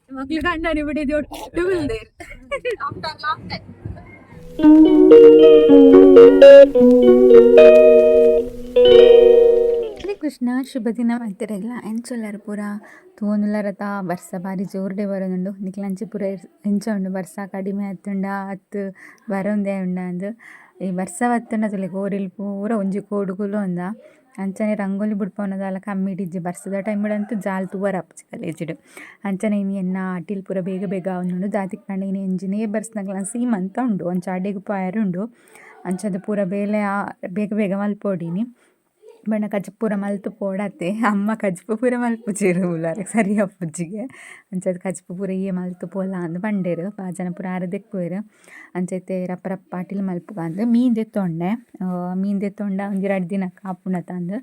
ಮಕ್ಳು ಕಣ್ಣಾರಿ ಬಿಡಿದ್ದು ಒಟ್ಟು ಬಿಲ್ದೇರು ಕೃಷ್ಣ ಶುಭ ದಿನ ಮಾಡ್ತಿರಲ್ಲ ಎಂಚೊಲ್ಲರು ಪೂರ ತೋನುಲರತ ಬರ್ಸ ಬಾರಿ ಜೋರ್ಡೆ ಬರೋದುಂಡು ನಿಕ್ಲಂಚಿ ಪೂರ ಎಂಚ ಉಂಡು ಬರ್ಸ ಕಡಿಮೆ ಆತುಂಡ ಅತ್ತು ಬರೋಂದೇ ಉಂಡ ಅಂದು ಈ ಬರ್ಸ ಬತ್ತುಂಡ ತುಲೆ ಕೋರಿಲ್ ಪೂರ ಒಂಜಿ ಕೋಡುಗುಲು ಅಂದ ಅಂಚನೆ ರಂಗೋಲಿ ಬಿಡ್ಪೋನದಲ್ಲ ಕಮ್ಮಿ ಇಟ್ಟಿಜ್ಜಿ ಬರ್ಸದ ಟೈಮಿಡಂತೂ ಜಾಲ್ ತೂವರ ಅಪ್ಪಚಿ ಕಲೇಜಿಡು ಅಂಚನೆ ಇನ್ನು ಎನ್ನ ಆಟಿಲ್ ಪೂರ ಬೇಗ ಬೇಗ ಅವನುಂಡು ದಾತಿಕ್ ಪಂಡ ಇನ್ನು ಎಂಜಿನೇ ಬರ್ಸ್ನಗ್ಲ ಸೀಮ್ ಅಂತ ಉಂಡು ಒಂಚ ಅಡೆಗು ಪಾಯರುಂಡು ಅಂಚದು ಪೂರ ಬೇಲೆ ಬೇಗ ಬೇಗ ಮಲ್ಪೋಡಿನಿ ಬಣ್ಣ ಕಜ್ಜು ಪೂರ ಮಲ್ತು ಪೋಡತ್ತೆ ಅಮ್ಮ ಕಜ್ಜು ಪೂರ ಮಲ್ಪುಜಿರು ಉಲಾರೆ ಸರಿ ಅಪ್ಪುಜ್ಜಿಗೆ ಅಂಚದು ಕಜ್ಜು ಪೂರ ಏ ಮಲ್ತು ಪೋಲ ಅಂದು ಬಂಡೇರು ಜನ ಪೂರ ಆರದೆಕ್ಕುವೆರು ಅಂಚೈತೆ ರಪ್ಪ ರಪ್ಪ ಪಾಟಿಲ್ ಮಲ್ಪುಗ ಅಂದು ಮೀನ್ ದೆತ್ತೊಂಡೆ ಒಂಜಿ 2 ದಿನ ಕಾಪುಣತ ಅಂದು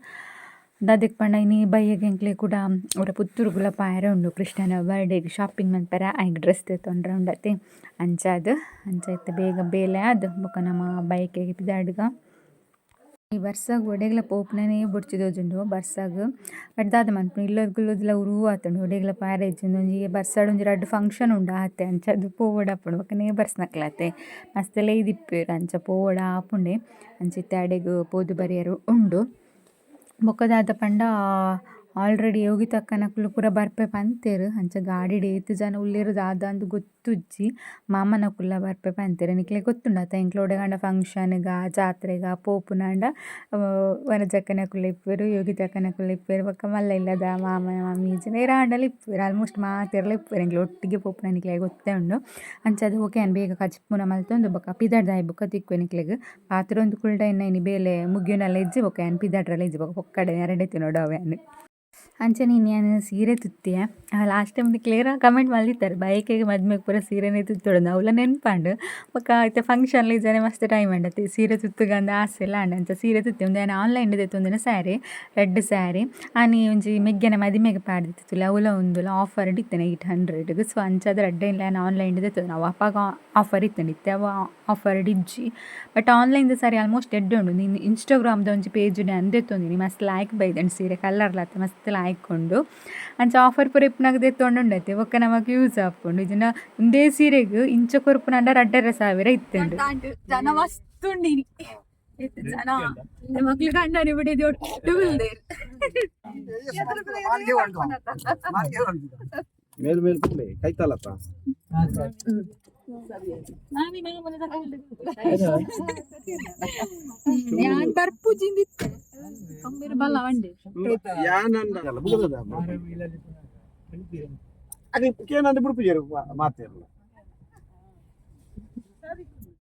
ದಾದೆಕ್ ಪಂಡ ಇನಿ ಬೈಯಗೆ ಎಂಕ್ಲೆ ಕೂಡ ಅವರ ಪುತ್ತೂರುಗುಲ ಪಾಯರ ಉಂಡು ಕೃಷ್ಣನ ಬರ್ಡೇಗೆ ಶಾಪಿಂಗ್ ಮನ್ಪರ ಐಕ್ ಡ್ರೆಸ್ ತೆತ್ತೊಂಡ್ರೆ ಉಂಡತ್ತೆ ಅಂಚೈತೆ ಬೇಗ ಬೇಲೆ ಅದು ಬೊಕ ನಮ್ಮ ಬೈಕೆಗೆ ಪಿದಾಡ್ಗ ಈ ಬರ್ಸಾಗ ಒಡೆಗ್ಲ ಪೋಪ್ನೇ ಬುಡ್ಚಿದೋಜುಂಡು ಬರ್ಸಾಗ ಬಡ್ದಾದ ಮನ್ಪು ಇಲ್ಲೋದ್ಗುಲ್ಲೋದಿಲ್ಲ ಉರು ಆತುಂಡು ಒಡೆಗ್ಲ ಪಾರ ಇಜ್ಜುಂಡು ಒಂಜಿ ಬರ್ಸಾಡ್ ಒಂಜಿ 2 ಫಂಕ್ಷನ್ ಉಂಡು ಆತೆ ಅಂಚದು ಪೋವಡ ಆಪುಂಡು ಬೊಕನೇ ಬರ್ಸ್ನಕ್ಲಾತೆ ಮಸ್ತೆಲ್ಲ ಇದಿಪ್ಪೇರು ಅಂಚ ಪೋವಡ ಆಪುಂಡೆ ಅಂಚಿತ್ತೆ ಅಡೆಗು ಪೋದು ಬರಿಯರು ಉಂಡು ಬೊಕ್ಕದಾದ ಪಂಡ ಆಲ್ರೆಡಿ ಯೋಗಿತಕ್ಕನಕ್ಲು ಪೂರ ಬರ್ಪೆ ಪಂತೇರು ಅಂಚ ಗಾಡಿಡ್ ಏತ್ ಜನ ಉಲ್ಲೇರು ದಾದ ಅಂದು ಗೊತ್ತುಜ್ಜಿ ಮಾಮನಕುಲ್ಲ ಬರ್ಪೆ ಪಂತೇರು ನಿಕ್ಲೆ ಗೊತ್ತುಂಡತ ಎಂಕ್ಲೋಡೆಗಂಡ ಫಂಕ್ಷನ್ಗ ಜಾತ್ರೆಗ ಪೋಪುನಾಂಡ ವನಜಕ್ಕನಕುಲ್ಲ ಇಪ್ಪೇರು ಯೋಗಿತಕ್ಕನಕುಲ್ಲ ಇಪ್ಪೇರು ಬೊಕ್ಕ ಮಲ್ಲ ಇಲ್ಲದ ಮಾಮನ ಮಮ್ಮೀಜನ ಏರಾಂಡಲ ಇಪ್ಪೇರು ಆಲ್ಮೋಸ್ಟ್ ಮಾತೆರ್ಲ ಇಪ್ಪೇರು ಎಂಕ್ಲೆ ಒಟ್ಟಿಗೆ ಪೋಪುನ ನಿಕ್ಲೆ ಗೊತ್ತೇ ಉಂಡು ಅಂಚದು ಓಕೆ ಅನ್ ಬೇಗ ಕಚ್ಪುನ ಮಲ್ತೊಂದು ಬೊಕ್ಕ ಪಿದಾಡ್ದಾಯಿ ಬೊಕ್ಕ ತಿಕ್ವೆ ನಿಕ್ಲೆಗ್ ಪಾತ್ರೆ ಒಂದು ಕುಲ್ಡ ಎನ್ನ ಇನಿ ಬೇಲೆ ಮುಗ್ಗಿನಲ್ಲ ಇಜ್ಜಿ ಬೊಕ್ಕ ಏನು ಪಿದಾಡ್ರಲ್ಲ ಇಜ್ಜಿ ಬೊಕ್ಕ ಪೊಕ್ಕಡೆ ಎರಡೆತ್ತಿ ನೋಡವೆ ಅನ್ನು ಅಂಚನೆ ನಾನು ಸೀರೆ ತುತ್ತಿಯ ಲಾಸ್ಟ್ ಟೈಮ್ ಕ್ಲಿಯರ್ ಕಮೆಂಟ್ ಮಲ್ದಿತ್ತಾರೆ ಬೈಕಿಗೆ ಮದ್ಮೆಗೆ ಪೂರ ಸೀರೆನೇ ತುತ್ತೋಡು ಅವಳ ನೆನ್ಪಂಡು ಬೊಕ್ಕ ಆಯ್ತು ಫಂಕ್ಷನ್ಲಿ ಜನ ಮಸ್ತ್ ಟೈಮ್ ಅಂಡತ್ತೆ ಸೀರೆ ತುತ್ತುಗಂದ ಆಸೆ ಎಲ್ಲ ಅಂಡ ಸೀರೆ ತುತ್ತಿ ಒಂದು ನಾನು ಆನ್ಲೈನ್ ತೆತ್ತೊಂದಿನ ಸ್ಯಾರಿ ರೆಡ್ ಸ್ಯಾರಿ ಆನಿ ಒಂಜಿ ಮೆಗ್ಗೆನ ಮದಿಮೆಗೆ ಪಾಡ್ದಿತ್ತಿಲ್ಲ ಅವಳ ಒಂದು ಆಫರ್ ಇತ್ತೇನೆ 800ಗೆ ಸೊ ಅಂಚದ ರೆಡ್ ಇಲ್ಲ ನಾನು ಆನ್ಲೈನ್ ತೆತ್ತದು ನಾವು ಅಪ್ಪಾಗ ಆಫರ್ ಇತ್ತೆ ಅವ ಆಫರ್ ಇಜ್ಜಿ ಬಟ್ ಆನ್ಲೈನ್ದು ಸಾರಿ ಆಲ್ಮೋಸ್ಟ್ ಎಡ್ಡೆ ಉಂಡು ನೀನು ಇನ್ಸ್ಟಾಗ್ರಾಮ್ದ ಒಂಜಿ ಪೇಜ್ನೇ ಅಂದೆತ್ತೊಂದಿನಿ ಮಸ್ತ್ ಲೈಕ್ ಬೈದಂಡು ಸೀರೆ ಕಲರ್ಲತ್ತ ಮಸ್ತ್ ಲಾಯ್ಕೊಂಡು ಅಂಚ ಆಫರ್ ಪೂರ ಇಪ್ಪನಾಗ ತೆತ್ತೊಂಡುಂಡೈತೆ ಬೊಕ್ಕ ನಮಗೆ ಯೂಸ್ ಆಪುಂಡು ಇದನ್ನ ಒಂದೇ ಸೀರೆಗ್ ಇಂಚ ಕೊರ್ಪುನಂಡ 2,500 ಇತ್ತುಂಡು ಜನ ಮಸ್ತ್ ಉಂಡಿನಿ ಜನ ಮಕ್ಳು ಕಣ್ಣಾರಿ ಬಿಡಿದ್ದು ಒಟ್ಟು ಬಿಲ್ದೇರು ಕೈತಲ್ಲಪ್ಪ ഞാൻ ಬರ್ಪುಜಿಂದಿತ್ತೆ ಕಂಬೀರ ಬಲ್ಲ ಬಂಡೆ ಅದಕ್ಕೆ ಬಿಡ್ಪುಜರು ಮಾತೇರಲ್ಲ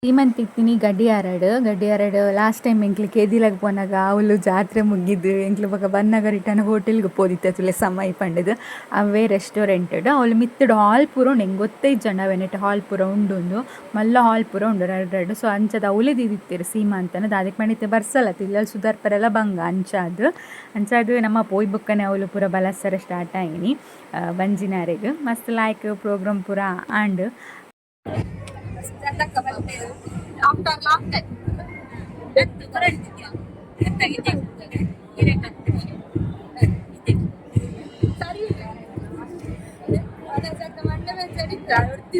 ಸೀಮಂತ ಇತ್ತೀನಿ ಗಡ್ಡಿ 2 ಲಾಸ್ಟ್ ಟೈಮ್ ಎಂಕ್ಲು ಕೇದಿಲಾಗ ಪೋನಾಗ ಅವಳು ಜಾತ್ರೆ ಮುಗಿದ್ದು ಎಂಕ್ಲು ಬೊಕ ಬನ್ನಾಗ ರಿಟರ್ನ್ ಹೋಟೆಲ್ಗೆ ಪೋದಿತ್ತೆ ತುಲೆ ಸಮಯ ಪಂಡದು ಅವೇ ರೆಸ್ಟೋರೆಂಟೆಡ್ ಅವಳು ಮಿತ್ತಡು ಹಾಲ್ ಪೂರ ಉಂಡು ಹೆಂಗೆ ಗೊತ್ತೈ ಜನ ವೆನೆಟ್ ಹಾಲ್ ಪೂರ ಉಂಡು ಮಲ್ಲ ಹಾಲ್ ಪೂರ ಉಂಡು 2 ಸೊ ಅಂಚದ ಅವಳೇ ದಿದಿತ್ತೇರು ಸೀಮಂತನ ಅದಕ್ಕೆ ಮಣಿತೆ ಬರ್ಸಲ್ಲ ತಿಲ್ಲಲ್ಲಿ ಸುಧಾರ್ಪರೆಲ್ಲ ಬಂಗ ಅಂಚದು ನಮ್ಮ ಪೋಯ್ ಬುಕ್ಕನೆ ಅವಳು ಪೂರ ಬಲಸರ ಸ್ಟಾರ್ಟ್ ಆಯಿನಿ ಬಂಜಿನಾರೆಗೆ ಮಸ್ತ್ ಲಾಯ್ಕ್ ಪ್ರೋಗ್ರಾಮ್ ಪೂರ ಆಂಡ್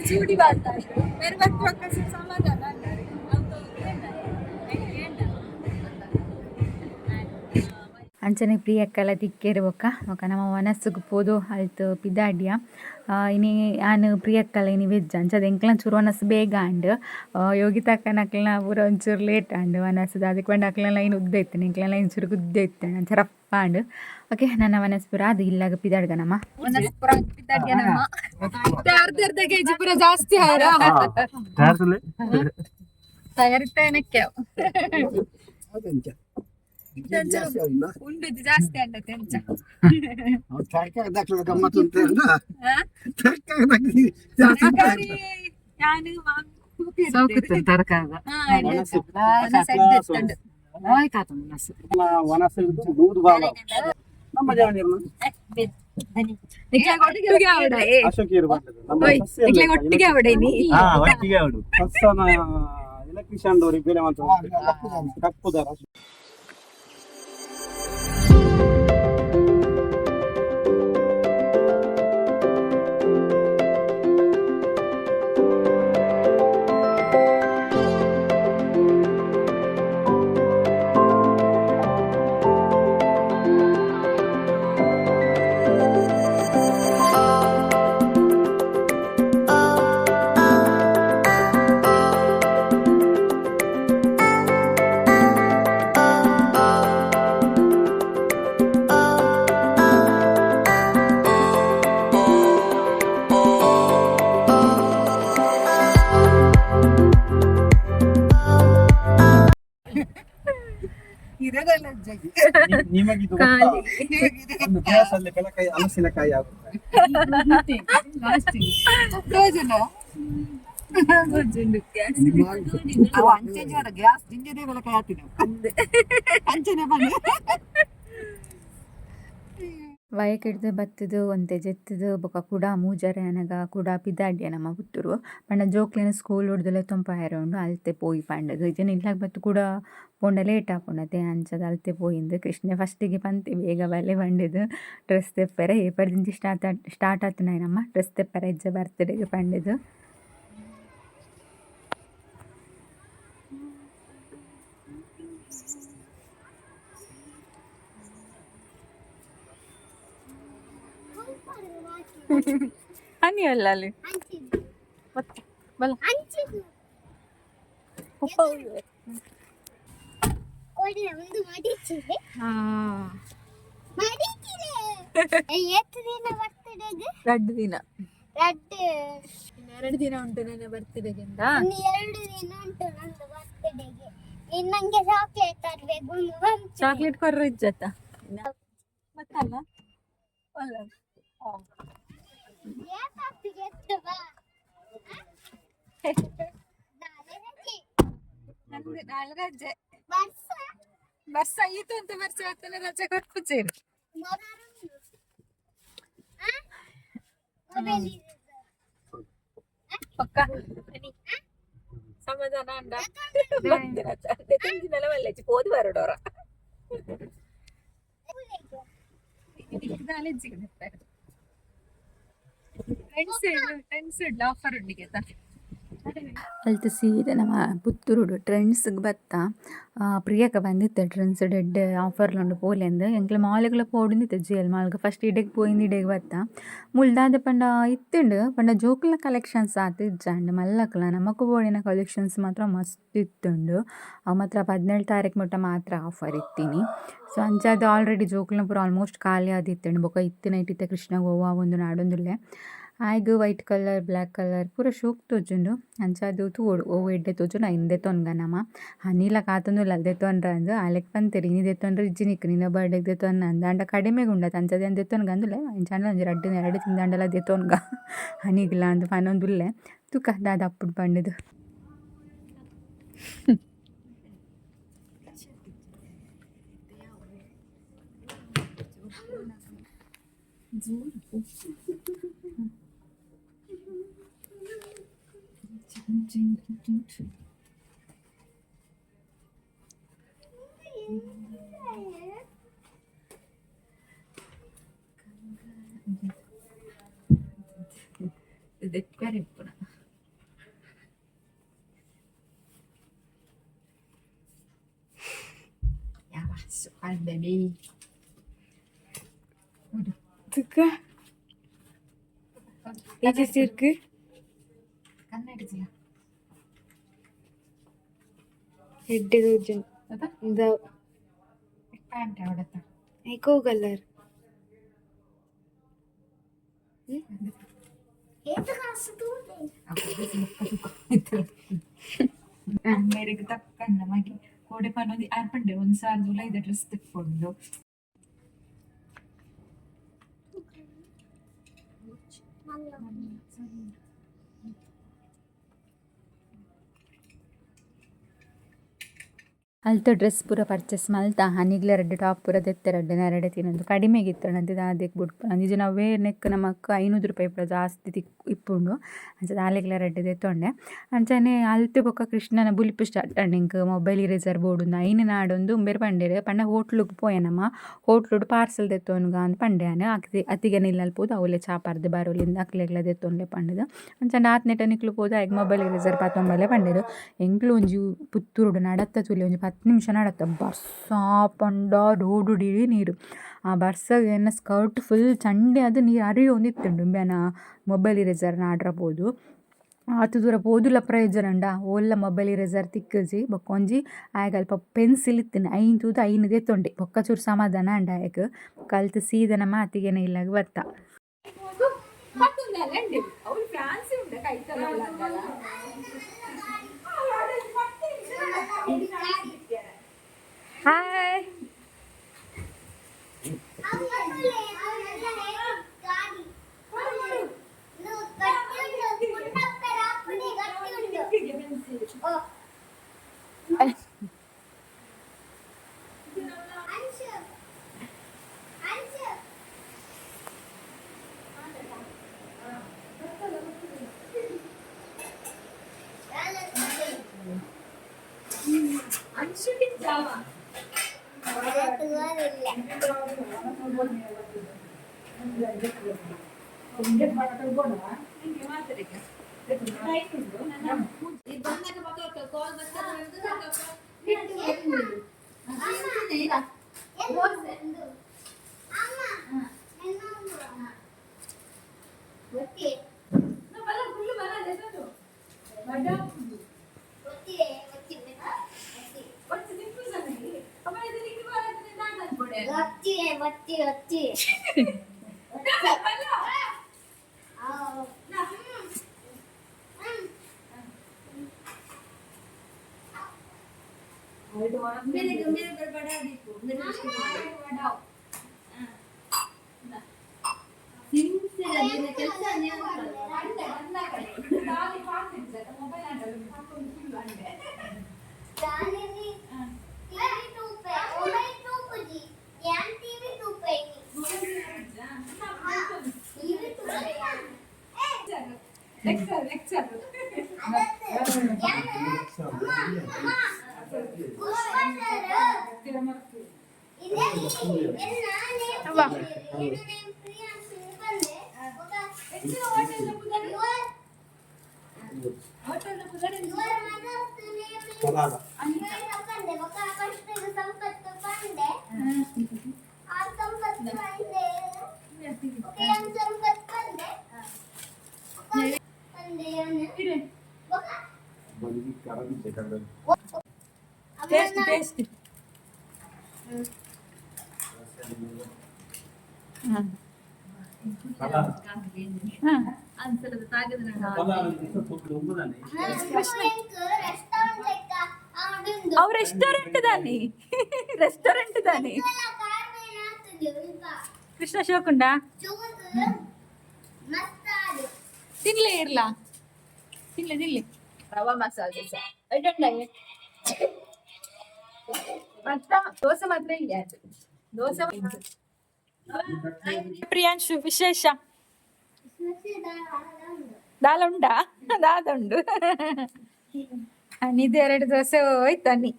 ಚೂಡಿ ಮಾಡ್ತಾರೆ ಸಮಾಧಾನ ಅಂಚನೆ ಪ್ರಿಯಕ್ಕೆಲ್ಲ ತಿಕ್ಕೇರು ಬೊಕ್ಕ ನಮ್ಮ ಮನಸ್ಸಿಗೆ ಪೋದು ಅಲ್ತು ಪಿದಾಡ್ಯ ಇನಿ ನಾನು ಪ್ರಿಯಕ್ಕಲ್ಲ ಇನಿ ವೆಜ್ ಅಂಚದು ಎಂಕ್ಲ ಚೂರು ಮನಸ್ಸು ಬೇಗ ಅಂಡು ಯೋಗಿತಕ್ಕನ ಅಕ್ಲನ ಪೂರ ಒಂಚೂರು ಲೇಟ್ ಅಂಡು ಮನಸ್ಸು ಅದಕ್ಕೆ ಬಂದು ಅಕ್ಲೆಲ್ಲ ಇನ್ನು ಉದ್ದ ಇತ್ತೇನೆ ಎಂಕ್ಲೆಲ್ಲ ಇಂಚೂರು ಗುದ್ದ ಇತ್ತೇನೆ ಅಂಚ ರಪ್ಪ ಅಂಡು ಓಕೆ ನನ್ನ ಮನಸ್ಸು ಪೂರ ಅದು ಇಲ್ಲಾಗ ಪಿದಾಡ್ಗನಮ್ಮ ಅರ್ಧ ಕೆಜಿ ಪೂರ ಜಾಸ್ತಿ ತಯಾರಿಟ್ಟೇನಕ್ಕೆ ಉಂಡುದು ಜಾಸ್ತಿ ಅಂಡತೆ ಅಂಚ ಒಟ್ಟಿಗೆ. ನಿಮಗಿದು ಗೊತ್ತಾ? ಒಂದು ಗ್ಯಾಸಲ್ಲಿ ಬೆಳಕಾಯಿ ಹಲಸಿನಕಾಯಿ ಆಗುತ್ತೆ. ವಯಕಿಡ್ದು ಬತ್ತದು ಒಂತೆ ಜೆತ್ತದು ಬೊಕ ಕುಡ ಮೂಜರೆ ಅನಗ ಕುಡ ಪಿದಾಡ್ಯ ನಮ್ಮ ಪುತ್ತೂರು ಪಂಡ ಜೋಕ್ಲೆನ ಸ್ಕೂಲ್ ಉಡ್ದಲೆ ತೊಂಪಾಯರ ಉಂಡು ಅಲ್ತೆ ಪೋಯಿ ಪಂಡದು ಇಜನ ಇಲ್ಲಾಗ ಬತ್ತು ಕೂಡ ಪೋಂಡ ಲೇಟ್ ಆಪುಂಡತೆ ಅಂಚದ ಅಲ್ತೆ ಪೋಯಿಂದು ಕೃಷ್ಣ ಫಸ್ಟಿಗೆ ಪಂತೆ ಬೇಗ ಬಲೆ ಬಂಡಿದು ಡ್ರೆಸ್ ತೆಪ್ಪರೆ ಏಪರ್ದಿಂಚಿ ಸ್ಟಾರ್ಟ್ ಆತುನಾಯಿ ನಮ್ಮ ಡ್ರೆಸ್ ತೆಪ್ಪರೆ ಇಜ್ಜ ಬರ್ತ್ಡೇಗೆ ಪಂಡಿದು అని వెళ్ళాలి రెండు ದಿನ ಉಂಟು ನನ್ನ ಬರ್ತ್ಡೇಗಿಂತ ನಂಗೆ ಚಾಕ್ಲೇಟ್ ತರ್ಬೇಕು ಚಾಕ್ಲೇಟ್ ಕೊರ್ರ ಇಜ್ಜತ್ತ ಮತ್ತಲ್ಲ ಒಳ್ಳೆ ನಾಳೆ ರಜೆ ವರ್ಷ ಆಯ್ತು ಅಂತ ವರ್ಷ ಆಗ್ತಾನೆ ರಜೆ ಕೊಟ್ಬಿಡ್ತೀರಿ ಪಕ್ಕ ಸಮಾಧಾನ ಅಂಡ ತಂದಿನೆಲ್ಲ ಒಳ್ಳೆ ಓದಿ ಬರೋಡೋರ ಟ್ರೆಂಡ್ಸ್ ಆಫರ್ ಉಂಡಿಗೆ ಅಲ್ತು ಸೀರೆ ನಮ್ಮ ಪುತ್ತೂರುಡು ಟ್ರೆಂಡ್ಸ್ಗೆ ಬತ್ತ ಪ್ರಿಯಕ ಬಂದಿತ್ತೆ ಟ್ರೆಂಡ್ಸ್ ಡೆಡ್ ಆಫರ್ಲುಂಡು ಪೋಲೆಂದು ಎಂಕ್ಲ ಮಾಲ್ಗಳ ಪೋಡಿಂದಿತ್ತೆ ಜಿಎಲ್ ಮಾಲ್ಗೆ ಫಸ್ಟ್ ಇಡೆಗೆ ಪೋಯಿಂದು ಇಡೆಗೆ ಬತ್ತ ಮುಳ್ದಾದ ಪಂಡ ಇತ್ತುಂಡು ಪಂಡ ಜೋಕುಲ್ನ ಕಲೆಕ್ಷನ್ಸ್ ಆತು ಇಜ್ಜಂಡು ಮಲ್ಲಕ್ಲ ನಮಕು ಬೋಡಿನ ಕಲೆಕ್ಷನ್ಸ್ ಮಾತ್ರ ಮಸ್ತ್ ಇತ್ತುಂಡು ಅವು ಮಾತ್ರ 17 ತಾರೀಕು ಮುಟ್ಟ ಮಾತ್ರ ಆಫರ್ ಇತ್ತೀನಿ ಸೊ ಅಂಚಾದ ಆಲ್ರೆಡಿ ಜೋಕುಲ್ನ ಪೂರ ಆಲ್ಮೋಸ್ಟ್ ಖಾಲಿ ಆದಿತ್ತುಂಡು ಬೊಕ ಇತ್ತಿನ ಇಟ್ಟಿತ್ತೆ ಕೃಷ್ಣ ಗೋವಾ ಒಂದು ನಾಡೊಂದುಲ್ಲೆ ಆಯ್ಗ ವೈಟ್ ಕಲರ್ ಬ್ಲ್ಯಾಕ್ ಕಲರ್ ಪೂರ ಶೋಕ್ ತೋಜುಂಡು ಅಂಚಾದು ತೂಡು ಓ ಎಡ್ಡೆ ತೋಜುಂಡು ಐಂದೆ ತೊನ್ಗ ನಮ ಹನೀಲ ಕಾತೊಂದುಲ್ಲ ಅಲ್ದೆ ತೊಂಡ್ರ ಅಂದು ಆಲೆಕ್ ಪಂತೆರಿ ನೀ ದೆತ್ತೊಂಡ್ರೆ ಇಜ್ಜಿ ನಿಕ್ ನಿನ್ನ ಬರ್ಡೇಗೆ ದೆತ್ತೊನ್ನ ಅಂದಾಂಡ ಕಡಿಮೆಗೆ ಉಂಡತ್ ಅಂಚದೆ ಅಂದು ದೆತ್ತೊನ್ಗ ಅಂದುಲೆ ಇಂಚಾಂಡ ಒಂಜಿ ಎರಡು ತಿಂದಾಂಡಲ ದೆತ್ತೊನ್ಗ ಹನಿಗಿಲ್ಲ ಅಂದು ಪನೊಂದುಲ್ಲೆ ತುಕ ದಾದ ಅಪ್ಪುಡು ಪಂಡಿದು soal baby tuka இது இருக்கு கண்ணடிச்சியா ಹೆಡ್ ದೋಜನ್ ಇಂದ ಪ್ಯಾಂಟ್ ಅವಡತ್ತ ಏಕೋ ಕಲರ್ ಮೇರೆಗೆ ತಕ್ಕಂಡ ಮಗಿ ಕೋಡೆ ಪನ್ನೊಂದು ಆರ್ಪಂಡೆ ಒಂದು ಸಾಲ ಜುಲೈ ಡ್ರೆಸ್ ತೆಕ್ಕೊಂಡು ಅಲ್ತು ಡ್ರೆಸ್ ಪೂರ ಪರ್ಚೇಸ್ ಮಲ್ತ ಹನಿಗ್ಲ ರೆಡ್ ಟಾಪ್ ಪೂರ ದೆತ್ತೆ ನೆರಡೆ ತಿನ್ನೊಂದು ಕಡಿಮೆಗಿತ್ತು ಅಂತಿದ್ದು ಅದಕ್ಕೆ ಬಿಟ್ಟು ಅಂದಿಜು ನಾವೇ ನೆಕ್ ನಮಕ್ 500 ರೂಪಾಯಿ ಪೂರ ಜಾಸ್ತಿ ಇಪ್ಪುಂಡು ಅಂಚದ ಆಲೆಗ್ಲ ರೆಡ್ ದೆತ್ತೊಂಡೆ ಅಂಚನೆ ಅಲ್ತು ಬೊಕ್ಕ ಕೃಷ್ಣನ ಬುಲಿಪು ಸ್ಟಾರ್ಟ್ ಅಂಡಿಂಕ್ ಮೊಬೈಲ್ ಇರೇಸರ್ ಬೋರ್ಡ್ ಐನು ನಾಡೊಂದು ಉಂಬೇರು ಪಂಡೇರು ಪಂಡ ಹೋಟ್ಲಿಗೆ ಪೋಯನಮ್ಮ ಹೋಟ್ಲುಡು ಪಾರ್ಸಲ್ ದೆತ್ತೋನ್ಗ ಅಂತ ಪಂಡ್ಯಾನ ಅತ್ತಿಗೆ ನಿಲ್ಲಲ್ಪೋದು ಅವಲೆ ಚಾಪಾರ್ದು ಬರೋಲಿಂದ ಅಕ್ಲೆಗ್ಲ ದೆತ್ತೊಂಡೆ ಪಂಡದು ಅಂಚಂಡ ಆತ್ನೆಟ ನಿಕ್ಲು ಪೋದು ಆಗ ಮೊಬೈಲ್ ಇರೇಸರ್ ಪಾತೊಂಬಲೆ ಪಂಡೇರು ಎಂಕ್ಲು ಒಂಜಿ ಪುತ್ತೂರುಡು ನಡತ್ತ ತುಲಿ ಒಂಜಿ 10 ನಿಮಿಷ ನಡತ್ತ ಬರ್ಸ ಪಂಡ ರೋಡುಡಿ ನೀರು ಆ ಬರ್ಸಾಗ ಏನ ಸ್ಕರ್ಟ್ ಫುಲ್ ಚಂಡೆ ಅದು ನೀರು ಅರಿಯೋ ಒಂದಿತ್ತುಂಡು ಬೇನ ಮೊಬೈಲ್ ಇರೇಸರ್ನ ಆಡ್ರಬೋದು ಆತು ದೂರ ಪೋದುಲ ಪ್ರಯೋಜನ ಓಲ್ಲ ಮೊಬೈಲ್ ಇರೇಸರ್ ತಿಕ್ಕಜಿ ಬೊಕ್ಕೊಂಜಿ ಆಗ ಅಲ್ಪ ಪೆನ್ಸಿಲ್ ಇತ್ತಿನ ಐದು ದೆತ್ತೊಂಡೆ ಬೊಕ್ಕ ಚೂರು ಸಮಾಧಾನ ಅಂಡ ಆಯಕ್ ಕಲ್ತು ಸೀದನ ಮಾತಿಗೆನೆ ಇಲ್ಲಾಗ ಬರ್ತಾ ಹಾಯ್ ಅವ್ ರೆಸ್ಟೋರೆಂಟ್ ದಾನಿ ರೆಸ್ಟೋರೆಂಟ್ ದಾನಿ ಕೃಷ್ಣ ಶಿವಕುಂಡ ತಿನ್ಲೇ ಇರ್ಲಾ ತಿನ್ಲಿ ರವಾ ಮಸಾಲೆ ದೋಸೆ ಮಾತ್ರ ಇಲ್ಲ ದೋಸೆ ಪ್ರಿಯಾಂಶು ವಿಶೇಷ ದಾಲ್ ಉಂಡಾ ದಾದುಂಡು ನಿದ್ದೆ 2 ದೋಸೆ ಹೋಯ್ತು ಅನ್ನಿ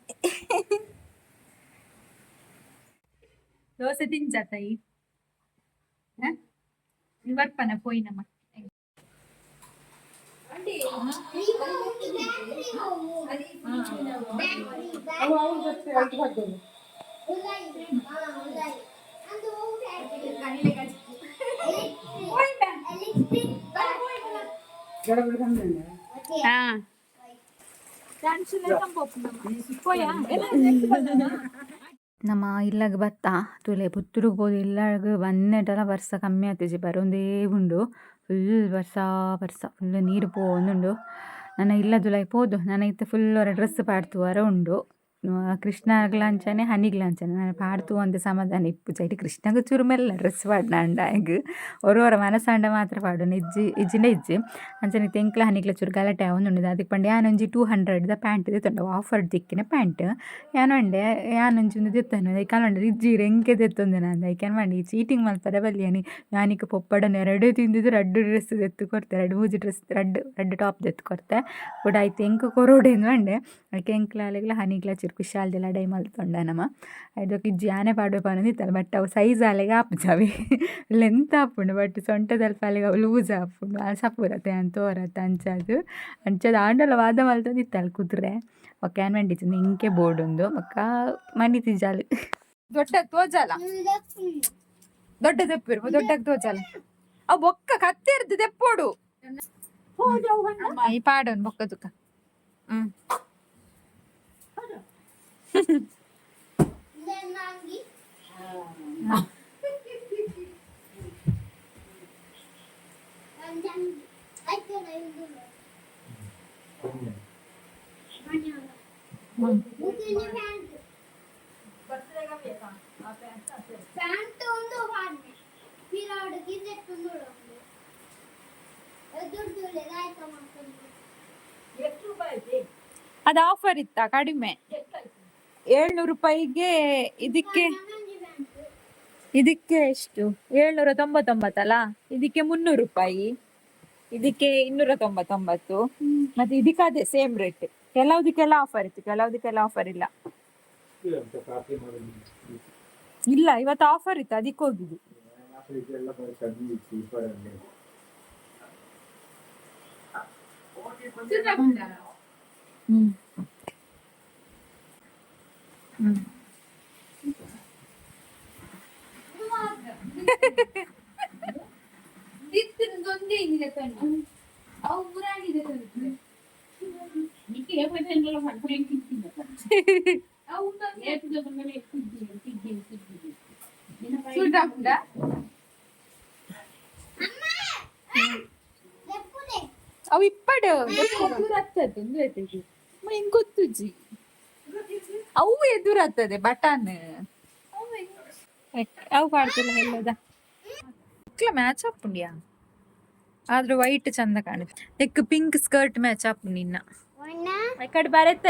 ದೋಸೆ ತಿಂಚಾತಾಯಿ ಬರ್ಪನ ಪೋಯಿನಮ್ಮ ನಮ್ಮ ಇಲ್ಲಾಗ ಬತ್ತ ತುಲೆ ಪುತ್ತೂರಿಗೆ ಹೋದು ಇಲ್ಲಾಗ ಬಂದೆಟಲ್ಲ ವರ್ಷ ಕಮ್ಮಿ ಆಗ್ತಿಜಿ ಬರೋಂದೇ ಉಂಡು ಫುಲ್ ವರ್ಷ ಫುಲ್ ನೀರು ಪೋಂದುಂಡು ನನ್ನ ಇಲ್ಲದುಲೈ ಪೋದು ನನ್ನ ಇತ್ತೆ ಫುಲ್ ಅವರ ಡ್ರೆಸ್ ಪಾಡ್ತುವರ ಉಂಡು ಕೃಷ್ಣಗ್ಲಾಂಚನೆ ಹನಿಗ್ಲಾಂಚನೆ ನಾನು ಪಾಡ್ತು ಅಂತ ಸಮಾಧಾನ ಇಪ್ಪು ಚೈಟಿ ಕೃಷ್ಣಗ ಚುರುಮೆಲ್ಲ ಡ್ರೆಸ್ ಪಾಡ್ನ ಅಂಡ ಒರ ಮನಸ್ಸಾಂಡ ಮಾತ್ರ ಪಾಡು ಇಜ್ಜಿಂಡ ಇಜ್ಜಿ ಅಂಚನೆ ತೆಂಕ್ಲ ಹನಿಗ್ಲ ಚೂರು ಗಲಾಟೆ ಅವನುಂಡು ಅದಕ್ಕೆ ಪಂಡ ಯಾನೊಂಜಿ 200ದ ಪ್ಯಾಂಟ್ ದಿತ್ತೊಂಡು ಆಫರ್ ದಿಕ್ಕಿನ ಪ್ಯಾಂಟ್ ಯಾನೊಂಡೆ ಯಾನೊಂಜಿ ಒಂದು ದಿತ್ತನು ಅದಕ್ಕೆ ಅಲ್ಲೊಂಡೆ ಇಜ್ಜಿರು ಎಂಕೆ ದೆತ್ತೊಂದು ನಾನು ಅದಕ್ಕೆ ಮಾಡಿ ಚೀಟಿಂಗ್ ಮಲ್ಪದ ಬಲ್ಲಿಯನಿ ಯಾನಿಗೆ ಪೊಪ್ಪಡನ್ನು 2 ತಿಂದಿದ್ದು 2 ಡ್ರೆಸ್ ದೆತ್ತು ಕೊಡ್ತೆ 2 ಮೂಜಿ ಡ್ರೆಸ್ 2 ಟಾಪ್ ದೆತ್ತು ಕೊಡ್ತೆ ಬಟ್ ಆಯ್ತು ಎಂಕು ಕೊರೋಡೇನು ಅಂಡೆ ಅದಕ್ಕೆ ಎಂಕ್ಲಾಲೆಗ್ಲ ಹನಿಗ್ಲ ಖುಷಾಲ್ದೆಲ್ಲ ಡೈ ಮಲ್ತೊಂಡ ನಮ್ಮ ಅದಕ್ಕೆ ಇಜ್ಜಿ ಆನೆ ಪಾಡ್ಬೇಕು ಅನ್ನೋದಿತ್ತಲ್ಲ ಬಟ್ ಅವು ಸೈಜ್ ಅಲೆಗೆ ಆಪುಜಾವೆ ಲೆಂತ್ ಆಪುಂಡು ಬಟ್ ಸೊಂಟದಲ್ಲಿ ಅಲ್ಲಿಗೆ ಲೂಸ್ ಆಪುಂಡು ಸಪುರತೆ ಅಂತ ತೋರತ್ತೆ ಅಂಚದು ಆಂಡಲ ವಾದ ಮಲ್ತೊಂದಿತ್ತಲ್ಲ ಕುದುರೆ ಒಕ್ಕ ಏನ್ ಮಂಡಿತ್ತು ಇಂಕೆ ಬೋರ್ಡ್ ಒಂದು ಒಕ್ಕ ಮನಿ ತಿಜಾಲು ದೊಡ್ಡ ತೋಜಾಲ ದೊಡ್ಡ ತೆಪ್ಪಿರು ದೊಡ್ಡಕ್ಕೆ ತೋಜಾಲ ಅವು ಬೊಕ್ಕ ಕತ್ತೆರ್ದು ತೆಪ್ಪೋಡು ಈ ಪಾಡೋನು ಬೊಕ್ಕ ತುಕ್ಕ ಅದು ಆಫರ್ ಇತ್ತಾ ಕಡಿಮೆ 700 ರೂಪಾಯಿಗೆ ಇದಕ್ಕೆ ಎಷ್ಟು 799 ಅಲ್ಲ ಇದಕ್ಕೆ 300 ರೂಪಾಯಿ ಇದಕ್ಕೆ 299 ಮತ್ತೆ ಇದಕ್ಕೆ ಅದೇ ಸೇಮ್ ರೇಟ್ ಕೆಲವುದಕ್ಕೆಲ್ಲ ಆಫರ್ ಇತ್ತು, ಕೆಲವುದಕ್ಕೆಲ್ಲ ಆಫರ್ ಇಲ್ಲ. ಇಲ್ಲ, ಇವತ್ತು ಆಫರ್ ಇತ್ತು, ಅದಕ್ಕೆ ಹೋಗಿದ್ದು. ಹ್ಮ್ ಹ್ಮ್ ಅವು ಇಪ್ಪಡು ಗೊತ್ತುಜಿ, ಅವು ಎದುರಾಗ್ತದೆ ಬಟನ್ ಅವು ಕಾಡ್ತಿಲ್ಲ ಎಲ್ಲದ ಇಕ್ಲ ಮ್ಯಾಚ್ ಹಾಪುಂಡಿಯಾ, ಆದ್ರೆ ವೈಟ್ ಚಂದ ಕಾಣುತ್ತೆ. ನೆಕ್ ಪಿಂಕ್ ಸ್ಕರ್ಟ್ ಮ್ಯಾಚ್ ಹಾಪುಂಡು ನಿನ್ನ ಈ ಕಡೆ ಬರತ್ತ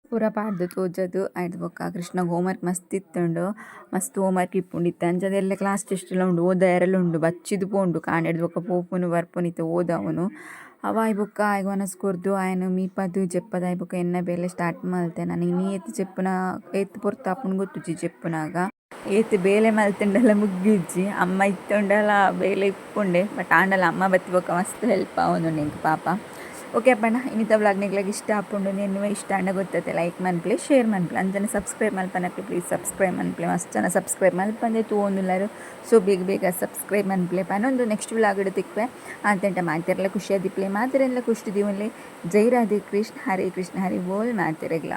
ಪೂರ ಪಾಡ್ದು ತೋಜದು ಆಯ್ತು. ಬೊಕ್ಕ ಕೃಷ್ಣಗೆ ಹೋಮ್ವರ್ಕ್ ಮಸ್ತ್ ಇತ್ತುಂಡು, ಮಸ್ತ್ ಹೋಮ್ವರ್ಕ್ ಇಪ್ಪುಂಡಿತ್ತು ಅಂಚದೆಲ್ಲ ಕ್ಲಾಸ್ ಟೆಸ್ಟ್ ಎಲ್ಲ ಉಂಡು, ಓದ ಎರಲು ಉಂಡು, ಬಚ್ಚಿದು ಪೋಂಡು ಕಾಣೆಡ್ದು ಬೊಕ್ಕ ಪೋಪುನು ಬರ್ಪುನಿತ್ತು ಓದ ಅವನು ಅವಾಯ್ ಬೊಕ್ಕ ಆಯ್ಗೆ ಒನಸ್ಕೊರ್ದು ಆಯ್ನು ಮೀಪದು ಜೆಪ್ಪದ ಆಯ್ ಬೊಕ್ಕ ಎನ್ನ ಬೇಲೆ ಸ್ಟಾರ್ಟ್ ಮಲ್ತೆ. ನನಗೆ ನೀ ಎತ್ತು ಜೆಪ್ಪುನ ಎತ್ತು ಪೊರ್ತಾಪುನು ಗೊತ್ತುಜಿ ಜೆಪ್ಪುನಾಗ ಏತ್ ಬೇಲೆ ಮಲ್ತುಂಡಲ್ಲ ಮುಗ್ಗಿಜ್ಜಿ ಅಮ್ಮ ಇತ್ತುಂಡಲ್ಲ ಬೇಲೆ ಇಪ್ಪುಂಡೆ ಬಟ್ ಆಂಡಲ್ಲ ಅಮ್ಮ ಬತ್ತಿ ಬೊಕ್ಕ ಮಸ್ತ್ ಹೆಲ್ಪ್ ಆವೊಂದು ನಿಂಗೆ ಪಾಪ. ಓಕೆ ಅಪ್ಪಣ್ಣ, ಇನ್ನಿತ ವ್ಲಾಗ್ ನಿಗ್ಲಾಗ ಇಷ್ಟ ಆಪುಂಡು, ಎನ್ನುವೆ ಇಷ್ಟ ಅಂಡ ಗೊತ್ತೈತೆ ಲೈಕ್ ಮನ್ಪ್ಲೆ ಶೇರ್ ಮನ್ಪ್ಲೆ ಅಂಜನೆ ಸಬ್ಸ್ಕ್ರೈಬ್ ಮಲ್ಪನಕ್ಕೆ ಪ್ಲೀಸ್ ಸಬ್ಸ್ಕ್ರೈಬ್ ಮನ್ಪ್ಲೆ. ಮಸ್ತ್ ಜನ ಸಬ್ಸ್ಕ್ರೈಬ್ ಮಲ್ಪಂದೆ ತೋಂದುಲ್ಲರು, ಸೊ ಬೇಗ ಸಬ್ಸ್ಕ್ರೈಬ್ ಮನ್ಪ್ಲೆ ಪನ್ನೊಂದು ನೆಕ್ಸ್ಟ್ ವ್ಲಾಗ್ ತಿಕ್ವೆ ಅಂತೆಂಟ ಮಾತೆರೆಲ್ಲ ಖುಷಿಯಾದಿಪ್ಲೆ ಮಾತೆರೆಲ್ಲ ಖುಷಿ ದೀವನ್ಲೆ. ಜೈ ರಾಧೆ ಕೃಷ್ಣ, ಹರೇ ಕೃಷ್ಣ, ಹರಿ ಬೋಲ್ ಮಾತೆರೆಗ್ಲ.